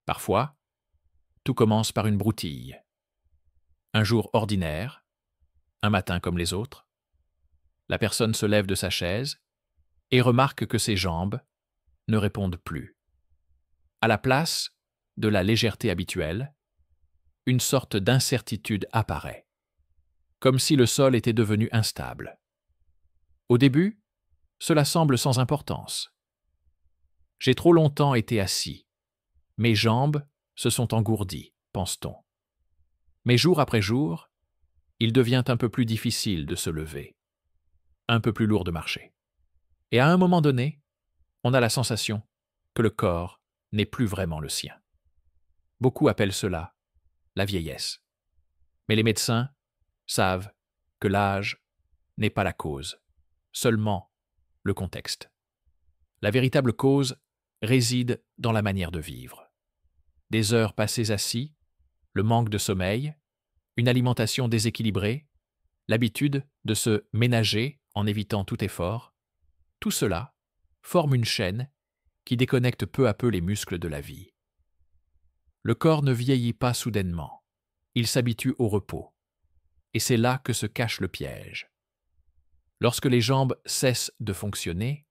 Parfois, tout commence par une broutille. Un jour ordinaire, un matin comme les autres, la personne se lève de sa chaise et remarque que ses jambes ne répondent plus. À la place de la légèreté habituelle, une sorte d'incertitude apparaît, comme si le sol était devenu instable. Au début, cela semble sans importance. J'ai trop longtemps été assis. Mes jambes se sont engourdies, pense-t-on. Mais jour après jour, il devient un peu plus difficile de se lever, un peu plus lourd de marcher. Et à un moment donné, on a la sensation que le corps n'est plus vraiment le sien. Beaucoup appellent cela la vieillesse. Mais les médecins savent que l'âge n'est pas la cause, seulement le contexte. La véritable cause réside dans la manière de vivre. Des heures passées assis, le manque de sommeil, une alimentation déséquilibrée, l'habitude de se ménager en évitant tout effort, tout cela forme une chaîne qui déconnecte peu à peu les muscles de la vie. Le corps ne vieillit pas soudainement, il s'habitue au repos. Et c'est là que se cache le piège. Lorsque les jambes cessent de fonctionner,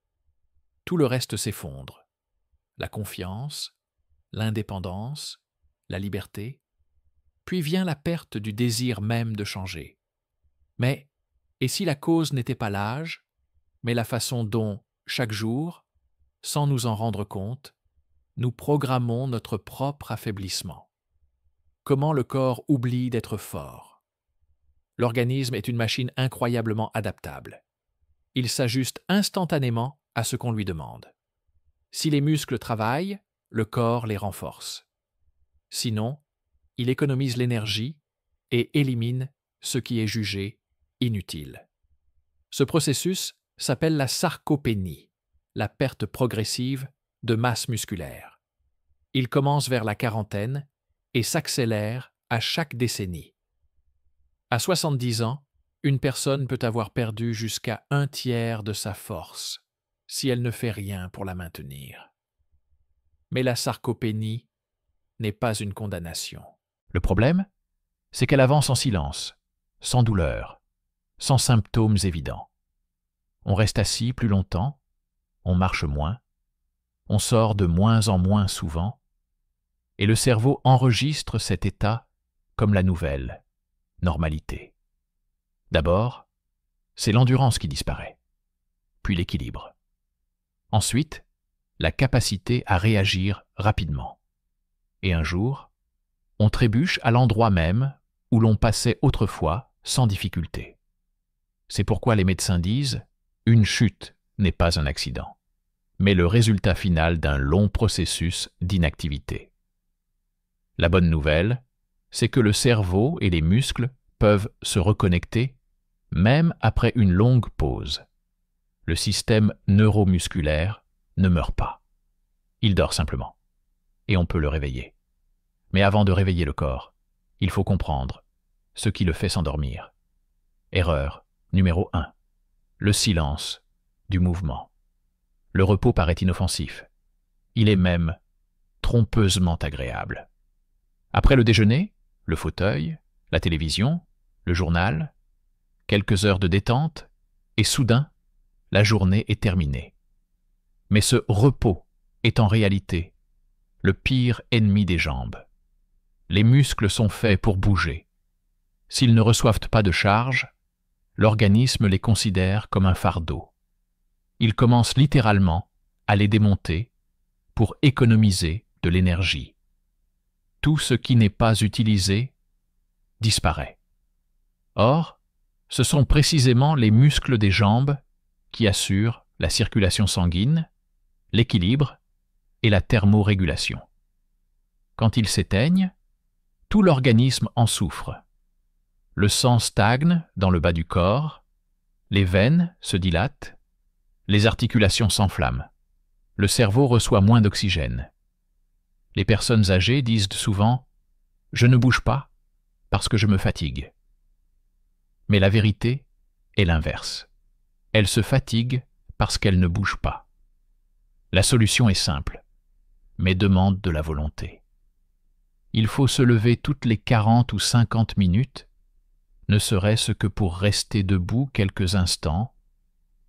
tout le reste s'effondre. La confiance, l'indépendance, la liberté, puis vient la perte du désir même de changer. Mais, et si la cause n'était pas l'âge, mais la façon dont, chaque jour, sans nous en rendre compte, nous programmons notre propre affaiblissement? Comment le corps oublie d'être fort? L'organisme est une machine incroyablement adaptable. Il s'ajuste instantanément à ce qu'on lui demande. Si les muscles travaillent, le corps les renforce. Sinon, il économise l'énergie et élimine ce qui est jugé inutile. Ce processus s'appelle la sarcopénie, la perte progressive de masse musculaire. Il commence vers la quarantaine et s'accélère à chaque décennie. À 70 ans, une personne peut avoir perdu jusqu'à 1/3 de sa force si elle ne fait rien pour la maintenir. Mais la sarcopénie n'est pas une condamnation. Le problème, c'est qu'elle avance en silence, sans douleur, sans symptômes évidents. On reste assis plus longtemps, on marche moins, on sort de moins en moins souvent, et le cerveau enregistre cet état comme la nouvelle normalité. D'abord, c'est l'endurance qui disparaît, puis l'équilibre. Ensuite, la capacité à réagir rapidement. Et un jour, on trébuche à l'endroit même où l'on passait autrefois sans difficulté. C'est pourquoi les médecins disent « une chute n'est pas un accident », mais le résultat final d'un long processus d'inactivité. La bonne nouvelle, c'est que le cerveau et les muscles peuvent se reconnecter même après une longue pause. Le système neuromusculaire ne meurt pas. Il dort simplement. Et on peut le réveiller. Mais avant de réveiller le corps, il faut comprendre ce qui le fait s'endormir. Erreur numéro 1. Le silence du mouvement. Le repos paraît inoffensif. Il est même trompeusement agréable. Après le déjeuner, le fauteuil, la télévision, le journal, quelques heures de détente, et soudain, la journée est terminée. Mais ce repos est en réalité le pire ennemi des jambes. Les muscles sont faits pour bouger. S'ils ne reçoivent pas de charge, l'organisme les considère comme un fardeau. Il commence littéralement à les démonter pour économiser de l'énergie. Tout ce qui n'est pas utilisé disparaît. Or, ce sont précisément les muscles des jambes qui assurent la circulation sanguine, l'équilibre et la thermorégulation. Quand ils s'éteignent, tout l'organisme en souffre. Le sang stagne dans le bas du corps, les veines se dilatent, les articulations s'enflamment, le cerveau reçoit moins d'oxygène. Les personnes âgées disent souvent « je ne bouge pas parce que je me fatigue ». Mais la vérité est l'inverse. Elles se fatiguent parce qu'elles ne bougent pas. La solution est simple, mais demande de la volonté. il faut se lever toutes les 40 ou 50 minutes, ne serait-ce que pour rester debout quelques instants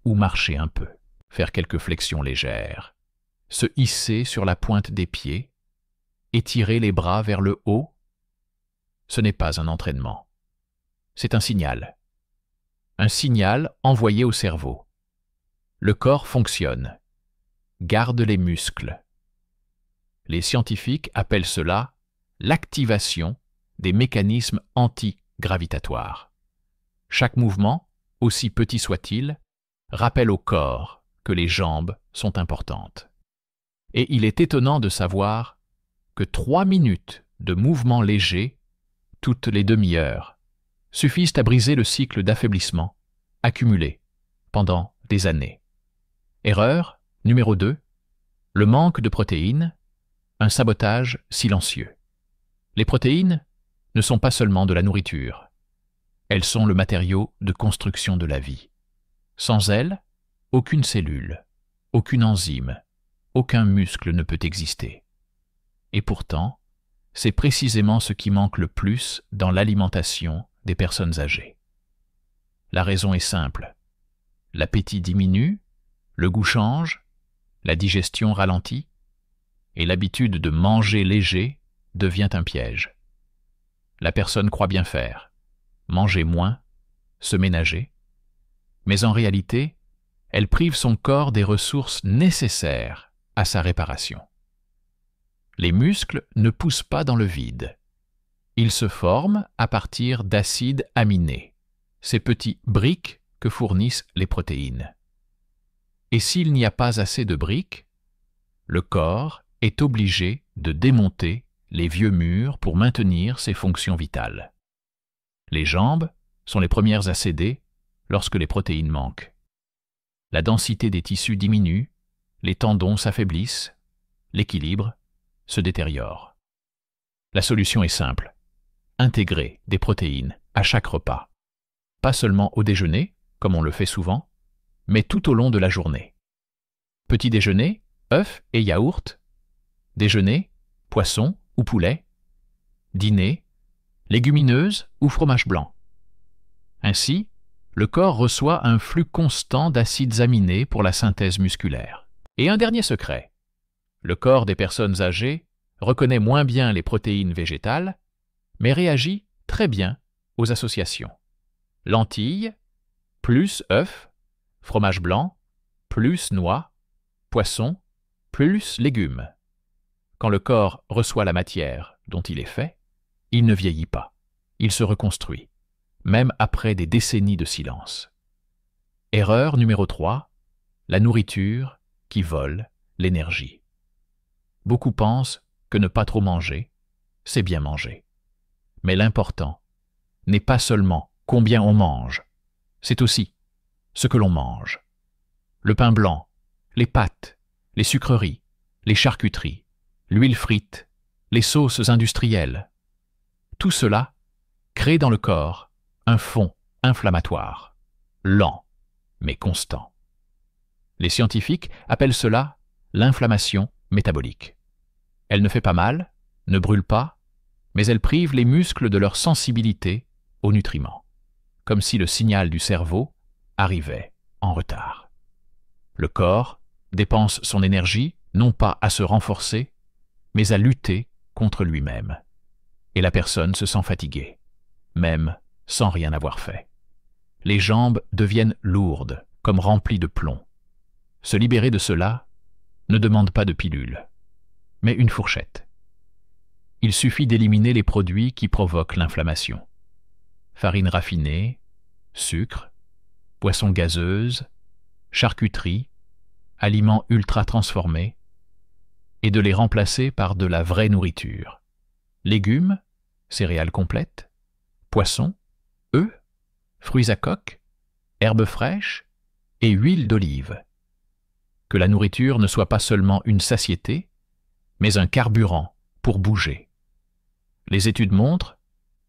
ou marcher un peu, faire quelques flexions légères, se hisser sur la pointe des pieds, étirer les bras vers le haut. Ce n'est pas un entraînement. C'est un signal envoyé au cerveau. Le corps fonctionne, garde les muscles. Les scientifiques appellent cela l'activation des mécanismes anti-gravitatoires. Chaque mouvement, aussi petit soit-il, rappelle au corps que les jambes sont importantes. Et il est étonnant de savoir que 3 minutes de mouvement léger, toutes les demi-heures, suffisent à briser le cycle d'affaiblissement accumulé pendant des années. Erreur numéro 2, le manque de protéines, un sabotage silencieux. Les protéines ne sont pas seulement de la nourriture. Elles sont le matériau de construction de la vie. Sans elles, aucune cellule, aucune enzyme, aucun muscle ne peut exister. Et pourtant, c'est précisément ce qui manque le plus dans l'alimentation des personnes âgées. La raison est simple. L'appétit diminue, le goût change, la digestion ralentit, et l'habitude de manger léger devient un piège. La personne croit bien faire, manger moins, se ménager, mais en réalité, elle prive son corps des ressources nécessaires à sa réparation. Les muscles ne poussent pas dans le vide. Ils se forment à partir d'acides aminés, ces petits briques que fournissent les protéines. Et s'il n'y a pas assez de briques, le corps est obligé de démonter les vieux murs pour maintenir ses fonctions vitales. Les jambes sont les premières à céder lorsque les protéines manquent. La densité des tissus diminue, les tendons s'affaiblissent, l'équilibre se détériore. La solution est simple. Intégrer des protéines à chaque repas. Pas seulement au déjeuner, comme on le fait souvent, mais tout au long de la journée. Petit déjeuner, œufs et yaourt. Déjeuner, poisson ou poulet. Dîner, légumineuses ou fromage blanc. Ainsi, le corps reçoit un flux constant d'acides aminés pour la synthèse musculaire. Et un dernier secret. Le corps des personnes âgées reconnaît moins bien les protéines végétales, mais réagit très bien aux associations. Lentilles, plus œufs, fromage blanc, plus noix, poisson, plus légumes. Quand le corps reçoit la matière dont il est fait, il ne vieillit pas, il se reconstruit, même après des décennies de silence. Erreur numéro 3, la nourriture qui vole l'énergie. Beaucoup pensent que ne pas trop manger, c'est bien manger. Mais l'important n'est pas seulement combien on mange, c'est aussi ce que l'on mange. Le pain blanc, les pâtes, les sucreries, les charcuteries, l'huile frite, les sauces industrielles. Tout cela crée dans le corps un fond inflammatoire, lent mais constant. Les scientifiques appellent cela l'inflammation métabolique. Elle ne fait pas mal, ne brûle pas, mais elle prive les muscles de leur sensibilité aux nutriments, comme si le signal du cerveau arrivait en retard. Le corps dépense son énergie non pas à se renforcer, mais à lutter contre lui-même. Et la personne se sent fatiguée, même sans rien avoir fait. Les jambes deviennent lourdes, comme remplies de plomb. Se libérer de cela ne demande pas de pilule, mais une fourchette. Il suffit d'éliminer les produits qui provoquent l'inflammation. Farine raffinée, sucre, boissons gazeuses, charcuterie, aliments ultra transformés, et de les remplacer par de la vraie nourriture. Légumes, céréales complètes, poissons, œufs, fruits à coque, herbes fraîches et huile d'olive. Que la nourriture ne soit pas seulement une satiété, mais un carburant pour bouger. Les études montrent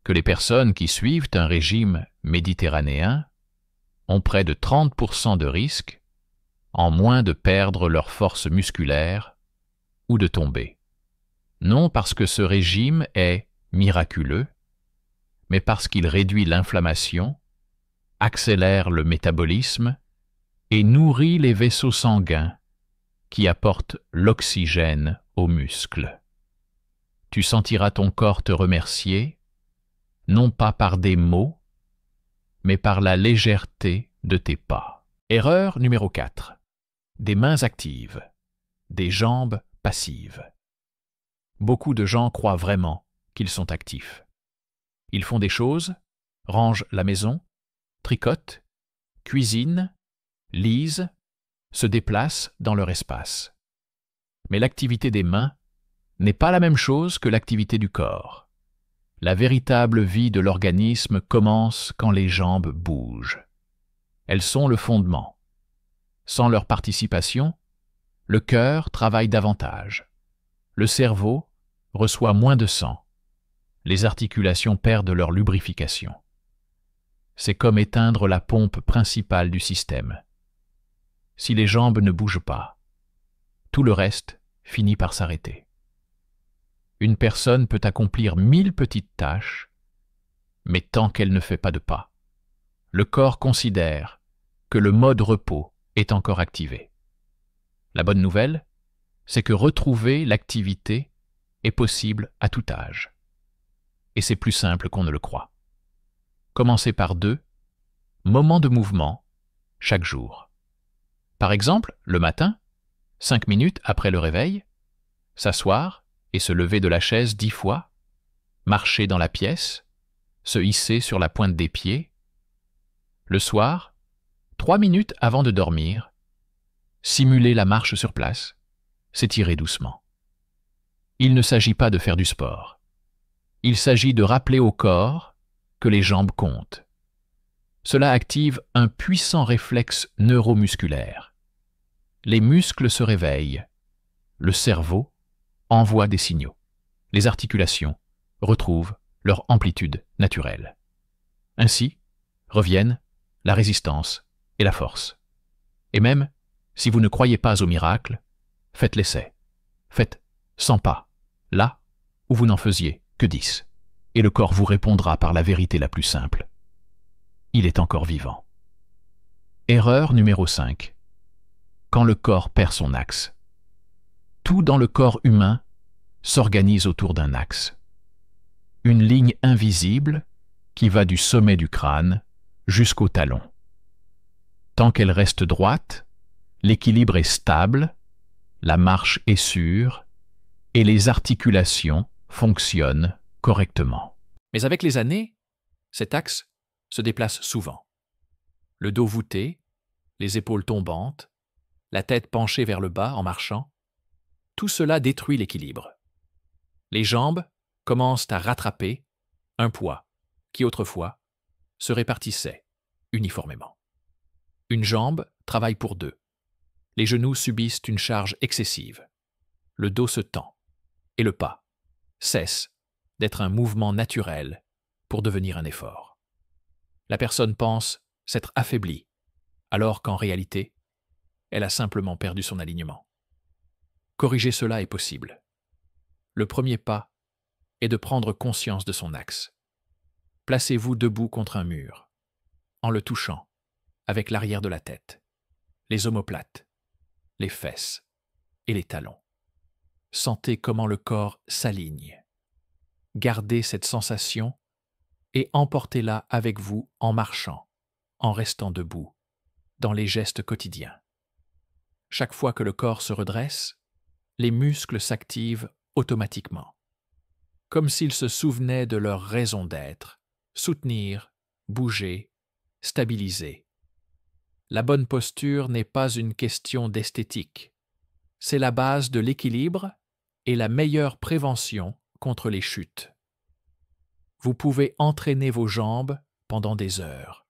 que les personnes qui suivent un régime méditerranéen ont près de 30% de risque, en moins de perdre leur force musculaire ou de tomber. non parce que ce régime est miraculeux, mais parce qu'il réduit l'inflammation, accélère le métabolisme et nourrit les vaisseaux sanguins qui apportent l'oxygène aux muscles. Tu sentiras ton corps te remercier, non pas par des mots, mais par la légèreté de tes pas. Erreur numéro 4. Des mains actives, des jambes passives. Beaucoup de gens croient vraiment qu'ils sont actifs. Ils font des choses, rangent la maison, tricotent, cuisinent, lisent, se déplacent dans leur espace. Mais l'activité des mains n'est pas la même chose que l'activité du corps. La véritable vie de l'organisme commence quand les jambes bougent. Elles sont le fondement. Sans leur participation, le cœur travaille davantage. Le cerveau reçoit moins de sang. Les articulations perdent leur lubrification. C'est comme éteindre la pompe principale du système. Si les jambes ne bougent pas, tout le reste finit par s'arrêter. Une personne peut accomplir 1000 petites tâches, mais tant qu'elle ne fait pas de pas, le corps considère que le mode repos est encore activé. La bonne nouvelle, c'est que retrouver l'activité est possible à tout âge. Et c'est plus simple qu'on ne le croit. Commencez par 2 moments de mouvement chaque jour. Par exemple, le matin, 5 minutes après le réveil, s'asseoir et se lever de la chaise 10 fois, marcher dans la pièce, se hisser sur la pointe des pieds. Le soir, 3 minutes avant de dormir, simuler la marche sur place, s'étirer doucement. Il ne s'agit pas de faire du sport. Il s'agit de rappeler au corps que les jambes comptent. Cela active un puissant réflexe neuromusculaire. Les muscles se réveillent. Le cerveau envoie des signaux. Les articulations retrouvent leur amplitude naturelle. Ainsi, reviennent la résistance et la force. Et même, si vous ne croyez pas au miracle, faites l'essai. Faites 100 pas, là où vous n'en faisiez que 10. Et le corps vous répondra par la vérité la plus simple. Il est encore vivant. Erreur numéro 5. Quand le corps perd son axe. Tout dans le corps humain s'organise autour d'un axe. Une ligne invisible qui va du sommet du crâne jusqu'au talon. Tant qu'elle reste droite, l'équilibre est stable, la marche est sûre et les articulations fonctionnent correctement. Mais avec les années, cet axe se déplace souvent. Le dos voûté, les épaules tombantes, la tête penchée vers le bas en marchant, tout cela détruit l'équilibre. Les jambes commencent à rattraper un poids qui autrefois se répartissait uniformément. Une jambe travaille pour 2. Les genoux subissent une charge excessive. Le dos se tend et le pas cesse d'être un mouvement naturel pour devenir un effort. La personne pense s'être affaiblie, alors qu'en réalité, elle a simplement perdu son alignement. Corriger cela est possible. Le premier pas est de prendre conscience de son axe. Placez-vous debout contre un mur, en le touchant avec l'arrière de la tête, les omoplates, les fesses et les talons. Sentez comment le corps s'aligne. Gardez cette sensation et emportez-la avec vous en marchant, en restant debout, dans les gestes quotidiens. Chaque fois que le corps se redresse, les muscles s'activent automatiquement, comme s'ils se souvenaient de leur raison d'être, soutenir, bouger, stabiliser. La bonne posture n'est pas une question d'esthétique. C'est la base de l'équilibre et la meilleure prévention contre les chutes. Vous pouvez entraîner vos jambes pendant des heures,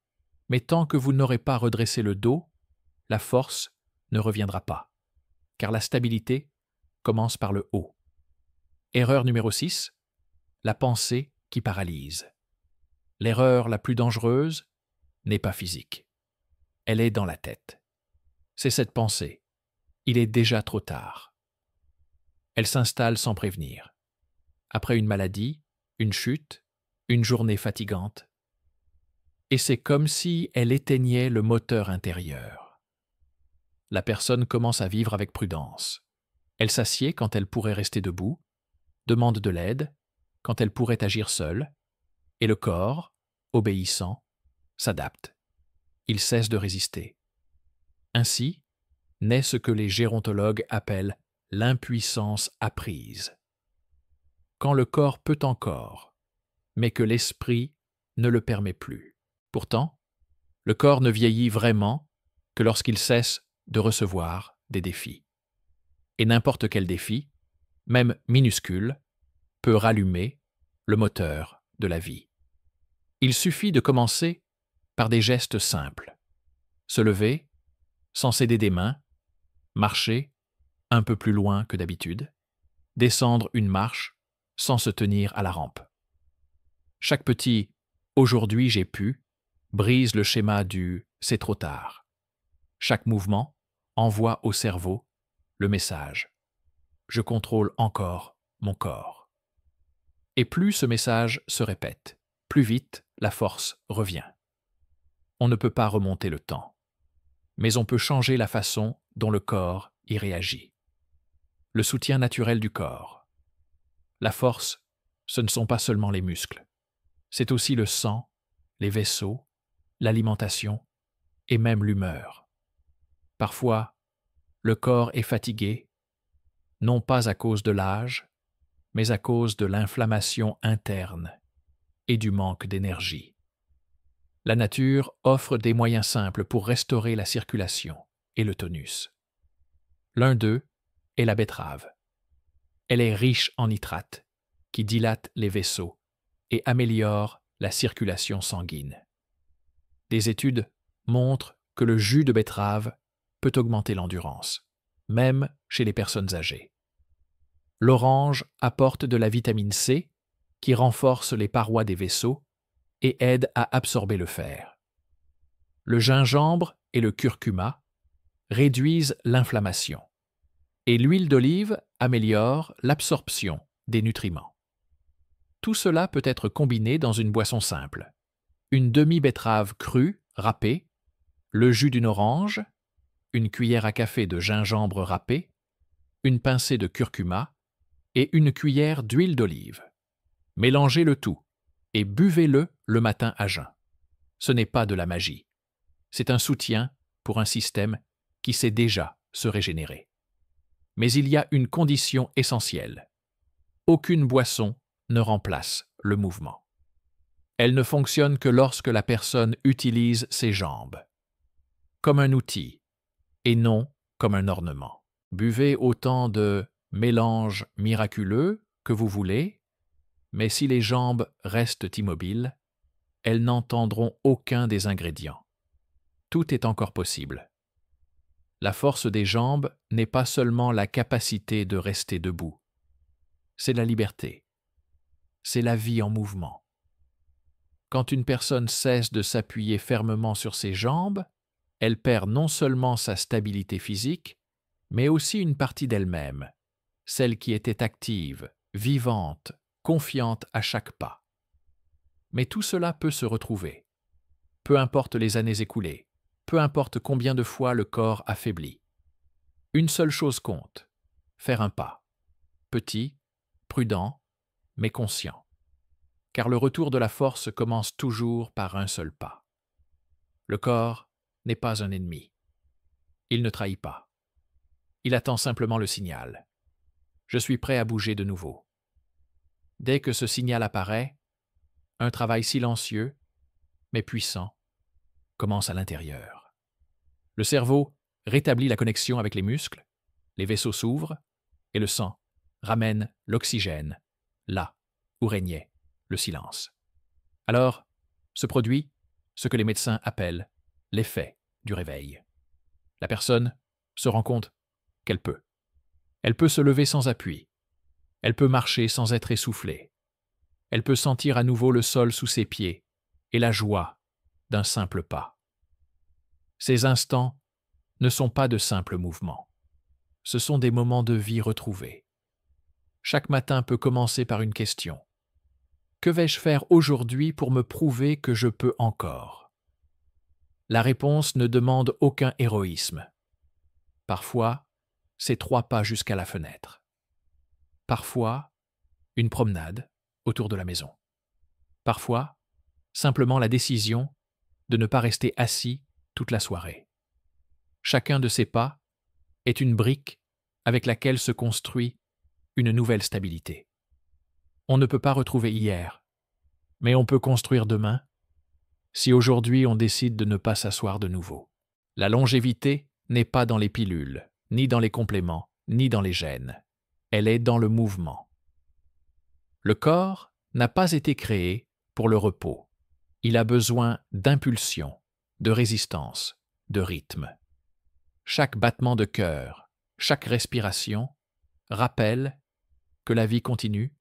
mais tant que vous n'aurez pas redressé le dos, la force ne reviendra pas, car la stabilité commence par le haut. Erreur numéro 6, la pensée qui paralyse. L'erreur la plus dangereuse n'est pas physique. Elle est dans la tête. C'est cette pensée. Il est déjà trop tard. Elle s'installe sans prévenir. après une maladie, une chute, une journée fatigante. Et c'est comme si elle éteignait le moteur intérieur. La personne commence à vivre avec prudence. Elle s'assied quand elle pourrait rester debout, demande de l'aide quand elle pourrait agir seule, et le corps, obéissant, s'adapte. Il cesse de résister. Ainsi naît ce que les gérontologues appellent l'impuissance apprise. Quand le corps peut encore, mais que l'esprit ne le permet plus. Pourtant, le corps ne vieillit vraiment que lorsqu'il cesse de recevoir des défis. Et n'importe quel défi, même minuscule, peut rallumer le moteur de la vie. Il suffit de commencer par des gestes simples. Se lever, sans céder des mains, marcher un peu plus loin que d'habitude, descendre une marche sans se tenir à la rampe. Chaque petit « aujourd'hui j'ai pu » brise le schéma du « c'est trop tard ». Chaque mouvement envoie au cerveau le message « je contrôle encore mon corps ». Et plus ce message se répète, plus vite la force revient. On ne peut pas remonter le temps, mais on peut changer la façon dont le corps y réagit. Le soutien naturel du corps. La force, ce ne sont pas seulement les muscles, c'est aussi le sang, les vaisseaux, l'alimentation et même l'humeur. Parfois, le corps est fatigué, non pas à cause de l'âge, mais à cause de l'inflammation interne et du manque d'énergie. La nature offre des moyens simples pour restaurer la circulation et le tonus. L'un d'eux est la betterave. Elle est riche en nitrates, qui dilatent les vaisseaux et améliorent la circulation sanguine. Des études montrent que le jus de betterave peut augmenter l'endurance, même chez les personnes âgées. L'orange apporte de la vitamine C qui renforce les parois des vaisseaux et aide à absorber le fer. Le gingembre et le curcuma réduisent l'inflammation et l'huile d'olive améliore l'absorption des nutriments. Tout cela peut être combiné dans une boisson simple. Une demi-betterave crue, râpée, le jus d'une orange, une cuillère à café de gingembre râpé, une pincée de curcuma et une cuillère d'huile d'olive. Mélangez le tout et buvez-le le matin à jeun. Ce n'est pas de la magie. C'est un soutien pour un système qui sait déjà se régénérer. Mais il y a une condition essentielle. Aucune boisson ne remplace le mouvement. Elle ne fonctionne que lorsque la personne utilise ses jambes, comme un outil, et non comme un ornement. Buvez autant de mélanges miraculeux que vous voulez, mais si les jambes restent immobiles, elles n'entendront aucun des ingrédients. Tout est encore possible. La force des jambes n'est pas seulement la capacité de rester debout. C'est la liberté. C'est la vie en mouvement. Quand une personne cesse de s'appuyer fermement sur ses jambes, elle perd non seulement sa stabilité physique, mais aussi une partie d'elle-même, celle qui était active, vivante, confiante à chaque pas. Mais tout cela peut se retrouver. Peu importe les années écoulées, peu importe combien de fois le corps affaiblit. Une seule chose compte, faire un pas. Petit, prudent, mais conscient. Car le retour de la force commence toujours par un seul pas. Le corps n'est pas un ennemi. Il ne trahit pas. Il attend simplement le signal. Je suis prêt à bouger de nouveau. Dès que ce signal apparaît, un travail silencieux, mais puissant, commence à l'intérieur. Le cerveau rétablit la connexion avec les muscles, les vaisseaux s'ouvrent et le sang ramène l'oxygène, là où régnait le silence. Alors, se produit ce que les médecins appellent l'effet du réveil. La personne se rend compte qu'elle peut. Elle peut se lever sans appui. Elle peut marcher sans être essoufflée. Elle peut sentir à nouveau le sol sous ses pieds et la joie d'un simple pas. Ces instants ne sont pas de simples mouvements. Ce sont des moments de vie retrouvés. Chaque matin peut commencer par une question. Que vais-je faire aujourd'hui pour me prouver que je peux encore? La réponse ne demande aucun héroïsme. Parfois, c'est 3 pas jusqu'à la fenêtre. Parfois, une promenade autour de la maison. Parfois, simplement la décision de ne pas rester assis toute la soirée. Chacun de ces pas est une brique avec laquelle se construit une nouvelle stabilité. On ne peut pas retrouver hier, mais on peut construire demain si aujourd'hui on décide de ne pas s'asseoir de nouveau. La longévité n'est pas dans les pilules, ni dans les compléments, ni dans les gènes. Elle est dans le mouvement. Le corps n'a pas été créé pour le repos. Il a besoin d'impulsion, de résistance, de rythme. Chaque battement de cœur, chaque respiration rappelle que la vie continue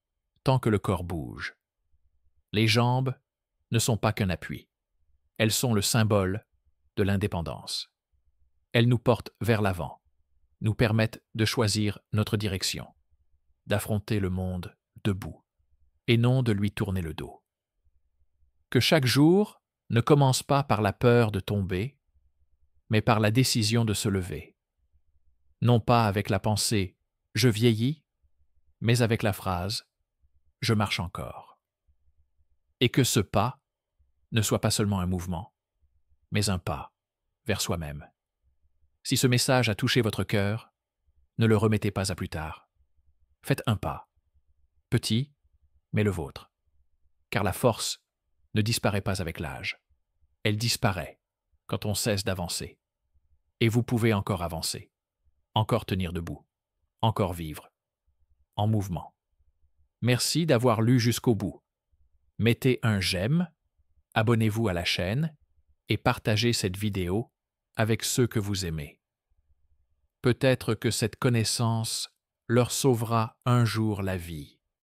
tant que le corps bouge. Les jambes ne sont pas qu'un appui. Elles sont le symbole de l'indépendance. Elles nous portent vers l'avant, nous permettent de choisir notre direction, d'affronter le monde debout, et non de lui tourner le dos. Que chaque jour ne commence pas par la peur de tomber, mais par la décision de se lever. Non pas avec la pensée « je vieillis », mais avec la phrase « je marche encore ». Et que ce pas ne soit pas seulement un mouvement, mais un pas vers soi-même. Si ce message a touché votre cœur, ne le remettez pas à plus tard. Faites un pas, petit, mais le vôtre, car la force ne disparaît pas avec l'âge. Elle disparaît quand on cesse d'avancer. Et vous pouvez encore avancer, encore tenir debout, encore vivre, en mouvement. Merci d'avoir lu jusqu'au bout. Mettez un j'aime, abonnez-vous à la chaîne et partagez cette vidéo avec ceux que vous aimez. Peut-être que cette connaissance leur sauvera un jour la vie.